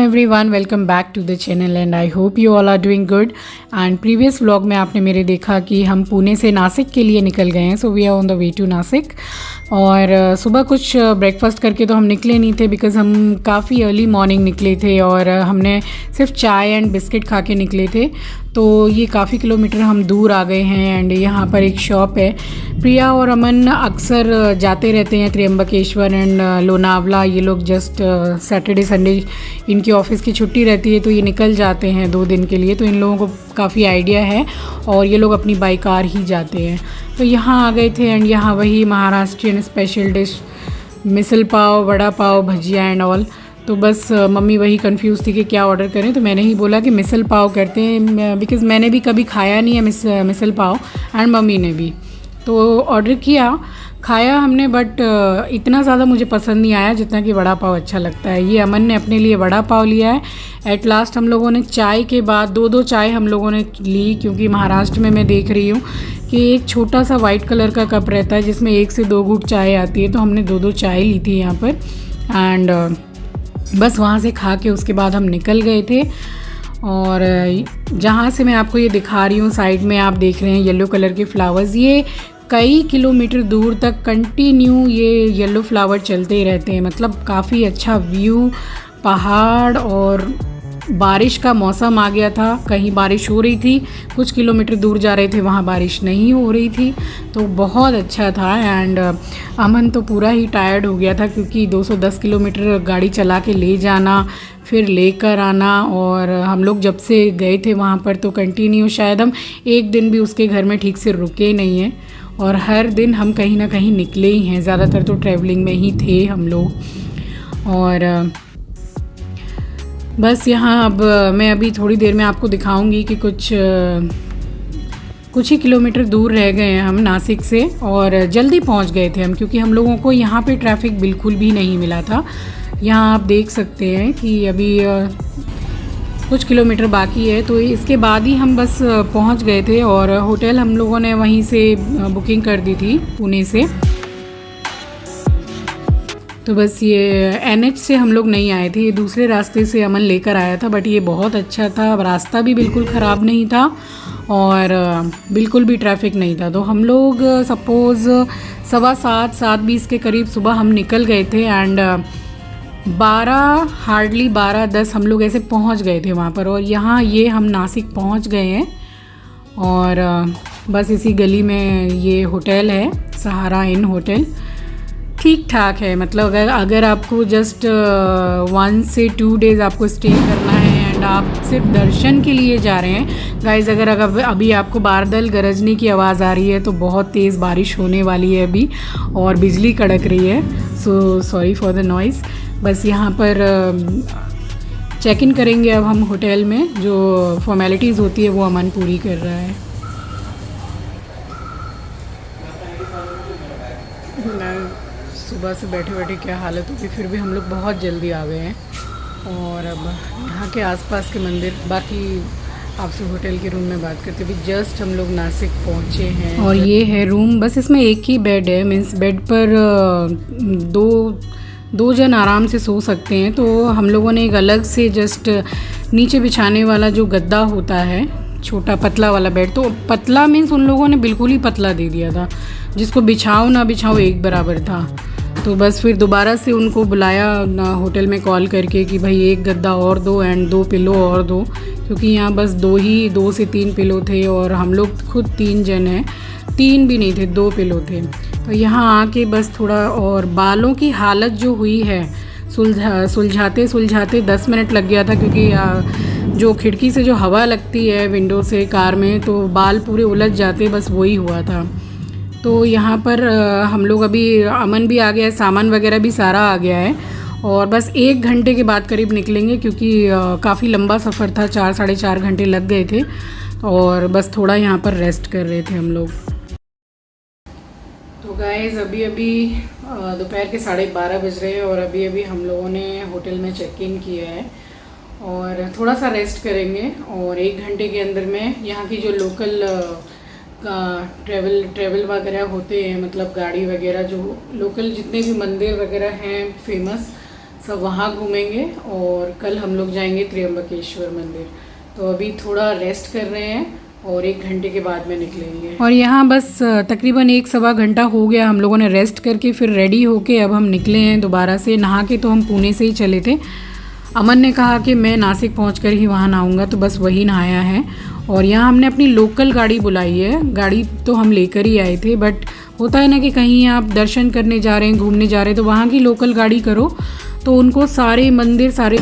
everyone, welcome back to the channel and I hope you all are doing good. And previous vlog में आपने मेरे देखा कि हम पुणे से नासिक के लिए निकल गए हैं. So we are on the way to Nashik. और सुबह कुछ ब्रेकफास्ट करके तो हम निकले नहीं थे बिकॉज़ हम काफ़ी अर्ली मॉर्निंग निकले थे और हमने सिर्फ चाय एंड बिस्किट खा के निकले थे. तो ये काफ़ी किलोमीटर हम दूर आ गए हैं एंड यहाँ पर एक शॉप है. प्रिया और अमन अक्सर जाते रहते हैं त्र्यंबकेश्वर एंड लोनावला. ये लोग जस्ट सैटरडे संडे इनकी ऑफिस की छुट्टी रहती है तो ये निकल जाते हैं 2 दिन के लिए. तो इन लोगों को काफ़ी आइडिया है और ये लोग अपनी बाई कार ही जाते हैं. तो यहाँ आ गए थे एंड यहाँ वही Maharashtrian special dish misal pav, vada pav, bhajiya and all. तो बस मम्मी वही कंफ्यूज थी कि क्या ऑर्डर करें. तो मैंने ही बोला कि मिसल पाव करते हैं बिकॉज़ मैंने भी कभी खाया नहीं है मिसल पाव एंड मम्मी ने भी. तो ऑर्डर किया, खाया हमने बट इतना ज़्यादा मुझे पसंद नहीं आया जितना कि वड़ा पाव अच्छा लगता है. ये अमन ने अपने लिए वड़ा पाव लिया है. एट लास्ट हम लोगों ने चाय के बाद 2-2 चाय हम लोगों ने ली क्योंकि महाराष्ट्र में मैं देख रही हूँ कि एक छोटा सा वाइट कलर का कप रहता है जिसमें 1 से 2 घूंट चाय आती है. तो हमने 2-2 चाय ली थी यहाँ पर एंड बस वहाँ से खा के उसके बाद हम निकल गए थे. और जहाँ से मैं आपको ये दिखा रही हूँ साइड में आप देख रहे हैं येलो कलर के फ्लावर्स. ये कई किलोमीटर दूर तक कंटिन्यू ये येलो फ्लावर चलते ही रहते हैं. मतलब काफ़ी अच्छा व्यू, पहाड़ और बारिश का मौसम आ गया था. कहीं बारिश हो रही थी, कुछ किलोमीटर दूर जा रहे थे वहाँ बारिश नहीं हो रही थी. तो बहुत अच्छा था एंड अमन तो पूरा ही टायर्ड हो गया था क्योंकि 210 किलोमीटर गाड़ी चला के ले जाना फिर लेकर आना. और हम लोग जब से गए थे वहाँ पर तो कंटिन्यू शायद हम एक दिन भी उसके घर में ठीक से रुके नहीं हैं और हर दिन हम कहीं ना कहीं निकले ही हैं. ज़्यादातर तो ट्रैवलिंग में ही थे हम लोग. और बस यहाँ अब मैं अभी थोड़ी देर में आपको दिखाऊंगी कि कुछ ही किलोमीटर दूर रह गए हैं हम नासिक से और जल्दी पहुँच गए थे हम क्योंकि हम लोगों को यहाँ पे ट्रैफिक बिल्कुल भी नहीं मिला था. यहाँ आप देख सकते हैं कि अभी कुछ किलोमीटर बाकी है. तो इसके बाद ही हम बस पहुंच गए थे और होटल हम लोगों ने वहीं से बुकिंग कर दी थी पुणे से. तो बस ये NH से हम लोग नहीं आए थे, ये दूसरे रास्ते से अमन लेकर आया था बट ये बहुत अच्छा था. रास्ता भी बिल्कुल ख़राब नहीं था और बिल्कुल भी ट्रैफिक नहीं था. तो हम लोग सपोज़ 7:15-7:20 के करीब सुबह हम निकल गए थे एंड 12:10 हम लोग ऐसे पहुंच गए थे वहाँ पर. और यहाँ ये हम नासिक पहुंच गए हैं और बस इसी गली में ये होटल है, सहारा इन होटल. ठीक ठाक है. मतलब अगर आपको जस्ट 1 से 2 डेज़ आपको स्टे करना है एंड आप सिर्फ दर्शन के लिए जा रहे हैं गाइज़. अगर अभी आपको बादल गरजने की आवाज़ आ रही है तो बहुत तेज़ बारिश होने वाली है अभी और बिजली कड़क रही है. So sorry for the noise. बस यहाँ पर चेक इन करेंगे अब हम होटल में. जो फॉर्मेलिटीज़ होती है वो अमन पूरी कर रहा है. सुबह से बैठे बैठे क्या हालत होगी, फिर भी हम लोग बहुत जल्दी आ गए हैं. और अब यहाँ के आसपास के मंदिर, बाकी आपसे होटल के रूम में बात करते हुए जस्ट हम लोग नासिक पहुँचे हैं. और ये है रूम. बस इसमें एक ही बेड है, मीन्स बेड पर दो जन आराम से सो सकते हैं. तो हम लोगों ने एक अलग से जस्ट नीचे बिछाने वाला जो गद्दा होता है, छोटा पतला वाला बेड, तो पतला मीन्स उन लोगों ने बिल्कुल ही पतला दे दिया था, जिसको बिछाओ ना बिछाओ एक बराबर था. तो बस फिर दोबारा से उनको बुलाया होटल में कॉल करके कि भाई एक गद्दा और दो एंड 2 पिलो और दो, क्योंकि यहाँ बस 2 से 3 पिलो थे और हम लोग खुद 3 जन हैं. 3 भी नहीं थे, 2 पिलो थे. तो यहाँ आके बस थोड़ा, और बालों की हालत जो हुई है सुलझाते 10 मिनट लग गया था क्योंकि जो खिड़की से जो हवा लगती है विंडो से कार में तो बाल पूरे उलझ जाते, बस वही हुआ था. तो यहाँ पर हम लोग अभी, अमन भी आ गया है, सामान वगैरह भी सारा आ गया है और बस 1 घंटे के बाद करीब निकलेंगे क्योंकि काफ़ी लंबा सफ़र था. 4-4.5 घंटे लग गए थे और बस थोड़ा यहाँ पर रेस्ट कर रहे थे हम लोग. तो गाइज़ अभी दोपहर के 12:30 बज रहे हैं और अभी हम लोगों ने होटल में चेक इन किया है और थोड़ा सा रेस्ट करेंगे. और 1 घंटे के अंदर में यहाँ की जो लोकल ट्रैवल वगैरह होते हैं, मतलब गाड़ी वगैरह, जो लोकल जितने भी मंदिर वगैरह हैं फेमस, सब वहाँ घूमेंगे और कल हम लोग जाएंगे त्र्यंबकेश्वर मंदिर। तो अभी थोड़ा रेस्ट कर रहे हैं और 1 घंटे के बाद में निकलेंगे। और यहाँ बस तकरीबन 1-1.25 घंटा हो गया हम लोगों ने रेस्ट करके, फिर रेडी होके अब हम निकले हैं दोबारा से नहा के। तो हम पुणे से ही चले थे। अमन ने कहा कि मैं नासिक पहुंचकर ही वहाँ नहाऊंगा, तो बस वही नहाया है। और यहाँ हमने अपनी लोकल गाड़ी बुलाई है। गाड़ी तो हम लेकर ही आए थे, बट होता है ना कि कहीं आप दर्शन करने जा रहे हैं, घूमने जा रहे हैं, तो वहाँ की लोकल गाड़ी करो तो उनको सारे मंदिर सारे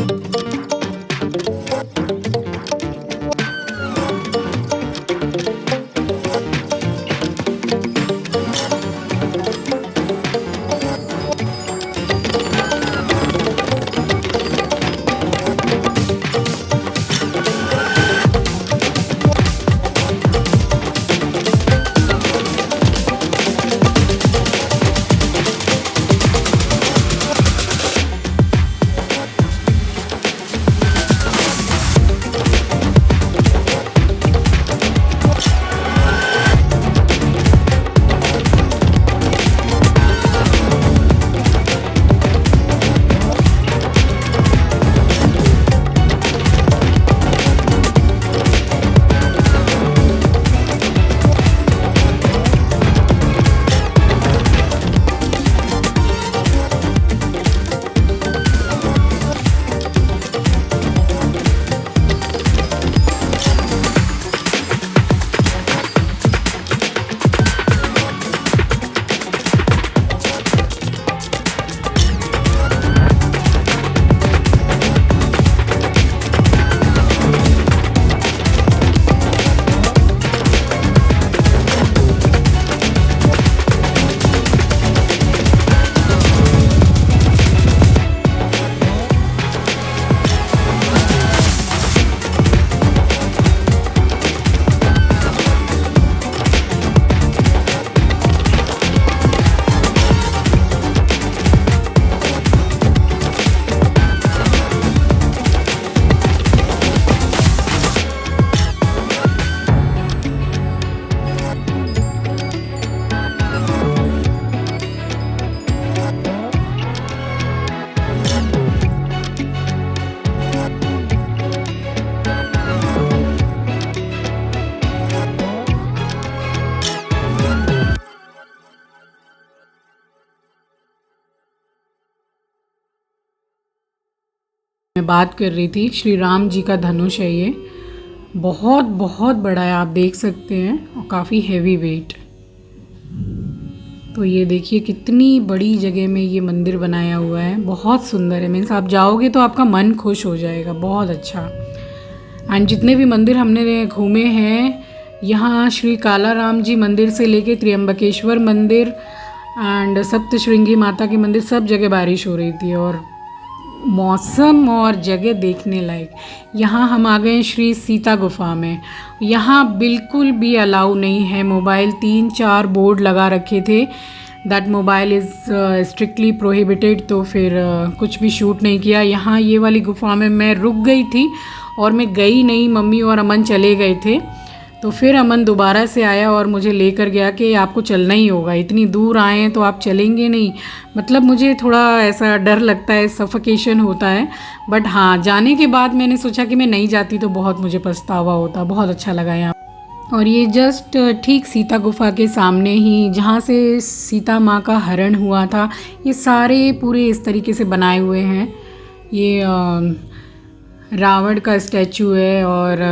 मैं बात कर रही थी। श्री राम जी का धनुष है ये, बहुत बहुत बड़ा है, आप देख सकते हैं, और काफ़ी हैवी वेट। तो ये देखिए कितनी बड़ी जगह में ये मंदिर बनाया हुआ है, बहुत सुंदर है। मीन्स आप जाओगे तो आपका मन खुश हो जाएगा, बहुत अच्छा। एंड जितने भी मंदिर हमने घूमे हैं, यहाँ श्री कालाराम जी मंदिर से लेके त्र्यंबकेश्वर मंदिर एंड सप्तशृंगी माता के मंदिर, सब जगह बारिश हो रही थी और मौसम और जगह देखने लायक। यहाँ हम आ गए श्री सीता गुफा में। यहाँ बिल्कुल भी अलाउ नहीं है मोबाइल, 3-4 बोर्ड लगा रखे थे that mobile is strictly prohibited. तो फिर कुछ भी शूट नहीं किया। यहाँ ये वाली गुफा में मैं रुक गई थी और मैं गई नहीं, मम्मी और अमन चले गए थे। तो फिर अमन दोबारा से आया और मुझे लेकर गया कि आपको चलना ही होगा, इतनी दूर आए हैं तो आप चलेंगे नहीं। मतलब मुझे थोड़ा ऐसा डर लगता है, सफोकेशन होता है। बट हाँ, जाने के बाद मैंने सोचा कि मैं नहीं जाती तो बहुत मुझे पछतावा होता। बहुत अच्छा लगा यहाँ। और ये जस्ट ठीक सीता गुफा के सामने ही, जहाँ से सीता माँ का हरण हुआ था, ये सारे पूरे इस तरीके से बनाए हुए हैं। ये रावण का स्टैचू है और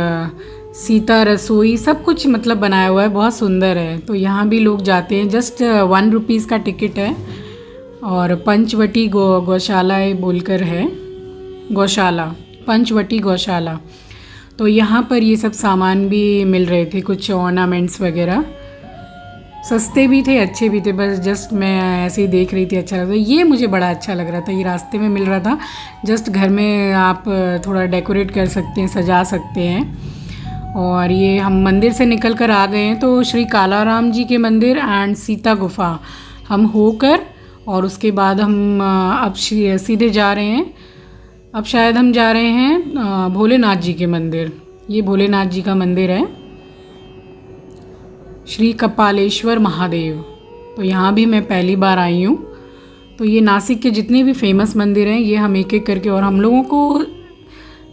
सीता रसोई, सब कुछ मतलब बनाया हुआ है, बहुत सुंदर है। तो यहाँ भी लोग जाते हैं। जस्ट 1 रुपीज़ का टिकट है। और पंचवटी गौशाला बोलकर है, गौशाला, पंचवटी गौशाला। तो यहाँ पर ये सब सामान भी मिल रहे थे, कुछ ऑर्नामेंट्स वगैरह, सस्ते भी थे, अच्छे भी थे। बस जस्ट मैं ऐसे ही देख रही थी, अच्छा लग रहा था। ये मुझे बड़ा अच्छा लग रहा था, ये रास्ते में मिल रहा था। जस्ट घर में आप थोड़ा डेकोरेट कर सकते हैं, सजा सकते हैं। और ये हम मंदिर से निकल कर आ गए हैं। तो श्री कालाराम जी के मंदिर एंड सीता गुफा हम होकर, और उसके बाद हम अब सीधे जा रहे हैं। अब शायद हम जा रहे हैं भोलेनाथ जी के मंदिर। ये भोलेनाथ जी का मंदिर है, श्री कपालेश्वर महादेव। तो यहाँ भी मैं पहली बार आई हूँ। तो ये नासिक के जितने भी फेमस मंदिर हैं ये हम एक एक करके, और हम लोगों को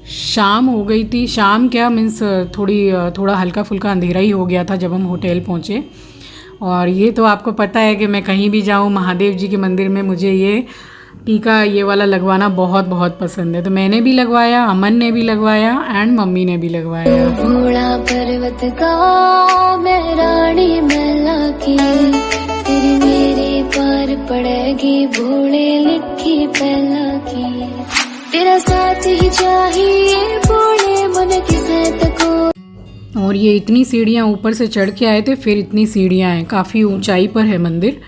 शाम हो गई थी, शाम क्या मीन्स थोड़ा हल्का फुल्का अंधेरा ही हो गया था जब हम होटल पहुँचे। और ये तो आपको पता है कि मैं कहीं भी जाऊँ महादेव जी के मंदिर में मुझे ये टीका ये वाला लगवाना बहुत बहुत पसंद है। तो मैंने भी लगवाया, अमन ने भी लगवाया एंड मम्मी ने भी लगवाया। भोला पर्वत का मैं रानी मैला की, तेरी मेरी पार पड़ेगी भोले लिखी पहला की, तेरा साथ ही चाहिए भोले मन की सैत को। और ये इतनी सीढ़ियाँ ऊपर से चढ़ के आए थे, फिर इतनी सीढ़ियाँ हैं, काफ़ी ऊंचाई पर है मंदिर।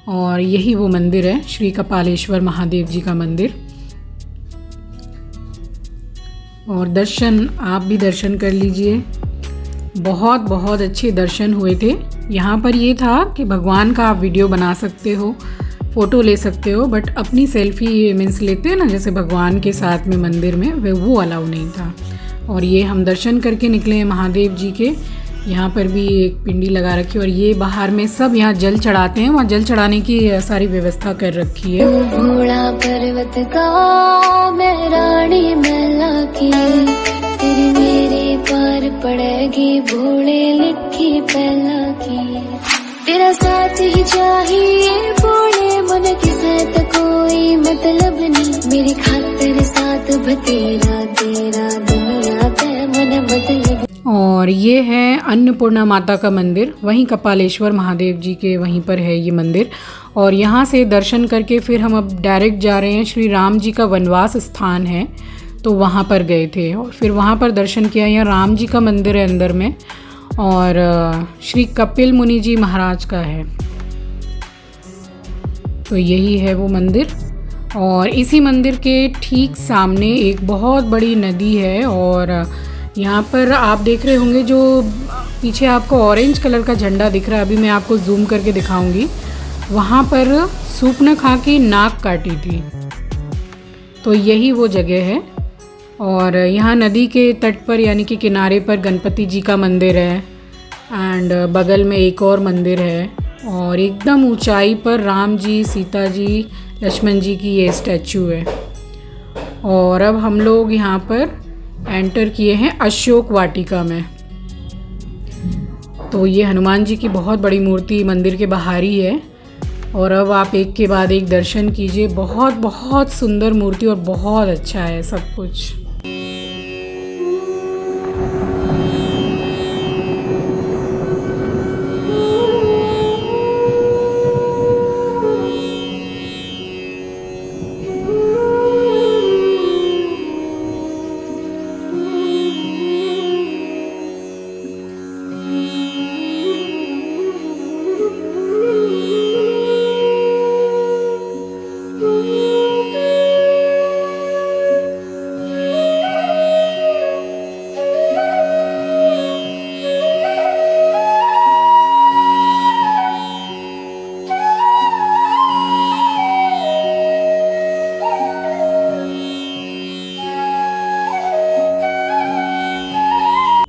और यही वो मंदिर है श्री कपालेश्वर महादेव जी का मंदिर। और दर्शन आप भी दर्शन कर लीजिए, बहुत बहुत अच्छे दर्शन हुए थे। यहाँ पर ये था कि भगवान का आप वीडियो बना सकते हो, फ़ोटो ले सकते हो, बट अपनी सेल्फी मीन्स लेते हैं ना जैसे भगवान के साथ में मंदिर में, वो अलाउ नहीं था। और ये हम दर्शन करके निकले हैं महादेव जी के। यहाँ पर भी एक पिंडी लगा रखी है और ये बाहर में सब यहाँ जल चढ़ाते हैं, वहाँ जल चढ़ाने की सारी व्यवस्था कर रखी है। भोला पर्वत का मैं रानी मैला की, तेरी मेरी पार पड़ेगी भोले लिखी पहला की, तेरा साथ ही चाहिए भोले मन की सैत कोई मतलब नहीं, मेरी खातिर साथ बतेरा तेरा दुनिया ते मन मतलब। और ये है अन्नपूर्णा माता का मंदिर, वहीं कपालेश्वर महादेव जी के वहीं पर है ये मंदिर। और यहाँ से दर्शन करके फिर हम अब डायरेक्ट जा रहे हैं, श्री राम जी का वनवास स्थान है तो वहाँ पर गए थे और फिर वहाँ पर दर्शन किया। यहाँ राम जी का मंदिर है अंदर में और श्री कपिल मुनि जी महाराज का है, तो यही है वो मंदिर। और इसी मंदिर के ठीक सामने एक बहुत बड़ी नदी है और यहाँ पर आप देख रहे होंगे जो पीछे आपको ऑरेंज कलर का झंडा दिख रहा है, अभी मैं आपको जूम करके दिखाऊंगी। वहाँ पर सूर्पनखा की नाक काटी थी, तो यही वो जगह है। और यहाँ नदी के तट पर यानी कि किनारे पर गणपति जी का मंदिर है एंड बगल में एक और मंदिर है और एकदम ऊंचाई पर राम जी, सीता जी, लक्ष्मण जी की ये स्टैचू है। और अब हम लोग यहाँ पर एंटर किए हैं अशोक वाटिका में। तो ये हनुमान जी की बहुत बड़ी मूर्ति मंदिर के बाहर ही है और अब आप एक के बाद एक दर्शन कीजिए। बहुत बहुत सुंदर मूर्ति और बहुत अच्छा है सब कुछ।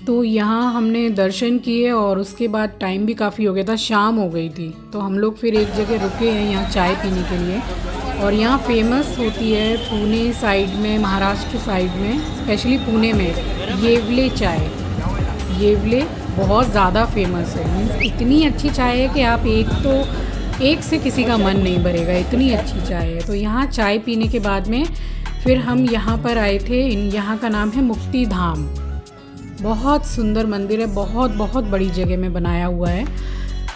तो यहाँ हमने दर्शन किए और उसके बाद टाइम भी काफ़ी हो गया था, शाम हो गई थी, तो हम लोग फिर एक जगह रुके हैं यहाँ चाय पीने के लिए। और यहाँ फेमस होती है पुणे साइड में, महाराष्ट्र साइड में, स्पेशली पुणे में येवले चाय। येवले बहुत ज़्यादा फेमस है, मीन्स इतनी अच्छी चाय है कि आप एक से किसी का मन नहीं भरेगा, इतनी अच्छी चाय है। तो यहाँ चाय पीने के बाद में फिर हम यहाँ पर आए थे, यहाँ का नाम है मुक्ति धाम। बहुत सुंदर मंदिर है, बहुत बहुत बड़ी जगह में बनाया हुआ है।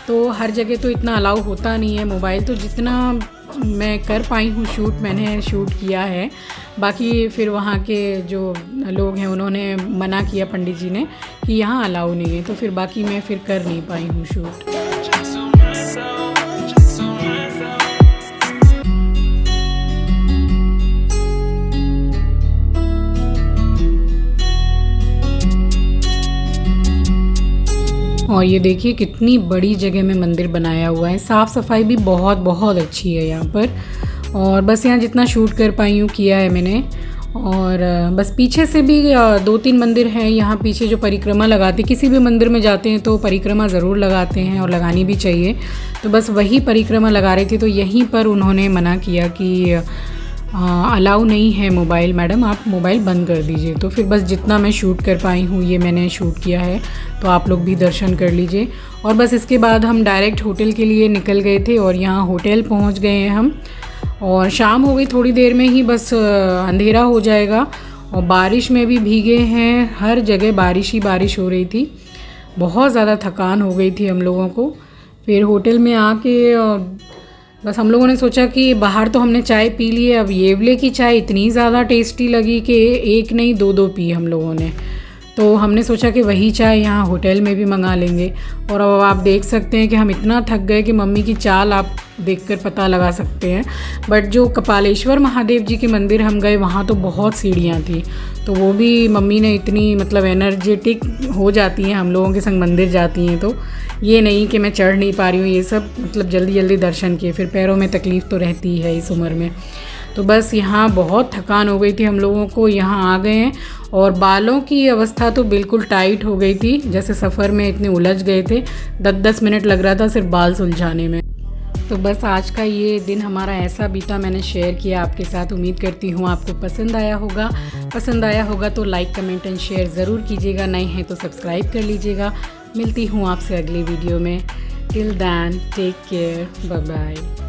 तो हर जगह तो इतना अलाउ होता नहीं है मोबाइल, तो जितना मैं कर पाई हूँ शूट मैंने शूट किया है। बाकी फिर वहाँ के जो लोग हैं उन्होंने मना किया, पंडित जी ने, कि यहाँ अलाउ नहीं है, तो फिर बाकी मैं फिर कर नहीं पाई हूँ शूट। और ये देखिए कितनी बड़ी जगह में मंदिर बनाया हुआ है, साफ़ सफाई भी बहुत बहुत अच्छी है यहाँ पर। और बस यहाँ जितना शूट कर पाई हूँ किया है मैंने। और बस पीछे से भी 2-3 मंदिर हैं यहाँ पीछे जो परिक्रमा लगाते, किसी भी मंदिर में जाते हैं तो परिक्रमा ज़रूर लगाते हैं और लगानी भी चाहिए। तो बस वही परिक्रमा लगा रही थी, तो यहीं पर उन्होंने मना किया कि अलाउ नहीं है मोबाइल, मैडम आप मोबाइल बंद कर दीजिए। तो फिर बस जितना मैं शूट कर पाई हूँ ये मैंने शूट किया है, तो आप लोग भी दर्शन कर लीजिए। और बस इसके बाद हम डायरेक्ट होटल के लिए निकल गए थे और यहाँ होटल पहुँच गए हैं हम। और शाम हो गई, थोड़ी देर में ही बस अंधेरा हो जाएगा। और बारिश में भी भीगे हैं, हर जगह बारिश ही बारिश हो रही थी, बहुत ज़्यादा थकान हो गई थी हम लोगों को। फिर होटल में आके बस हम लोगों ने सोचा कि बाहर तो हमने चाय पी ली है, अब येवले की चाय इतनी ज़्यादा टेस्टी लगी कि एक नहीं 2-2 पी हम लोगों ने। तो हमने सोचा कि वही चाय यहाँ होटल में भी मंगा लेंगे। और अब आप देख सकते हैं कि हम इतना थक गए कि मम्मी की चाल आप देखकर पता लगा सकते हैं। बट जो कपालेश्वर महादेव जी के मंदिर हम गए वहाँ तो बहुत सीढ़ियाँ थी, तो वो भी मम्मी ने इतनी मतलब एनर्जेटिक हो जाती हैं हम लोगों के संग मंदिर जाती हैं, तो ये नहीं कि मैं चढ़ नहीं पा रही हूँ, ये सब मतलब जल्दी जल्दी दर्शन किए। फिर पैरों में तकलीफ़ तो रहती है इस उम्र में। तो बस यहाँ बहुत थकान हो गई थी हम लोगों को, यहाँ आ गए हैं। और बालों की अवस्था तो बिल्कुल टाइट हो गई थी, जैसे सफ़र में इतने उलझ गए थे, 10-10 मिनट लग रहा था सिर्फ बाल सुलझाने में। तो बस आज का ये दिन हमारा ऐसा बीता, मैंने शेयर किया आपके साथ। उम्मीद करती हूँ आपको पसंद आया होगा तो लाइक कमेंट एंड शेयर ज़रूर कीजिएगा, नए हैं तो सब्सक्राइब कर लीजिएगा। मिलती हूँ आपसे अगली वीडियो में। Till then take care, bye bye.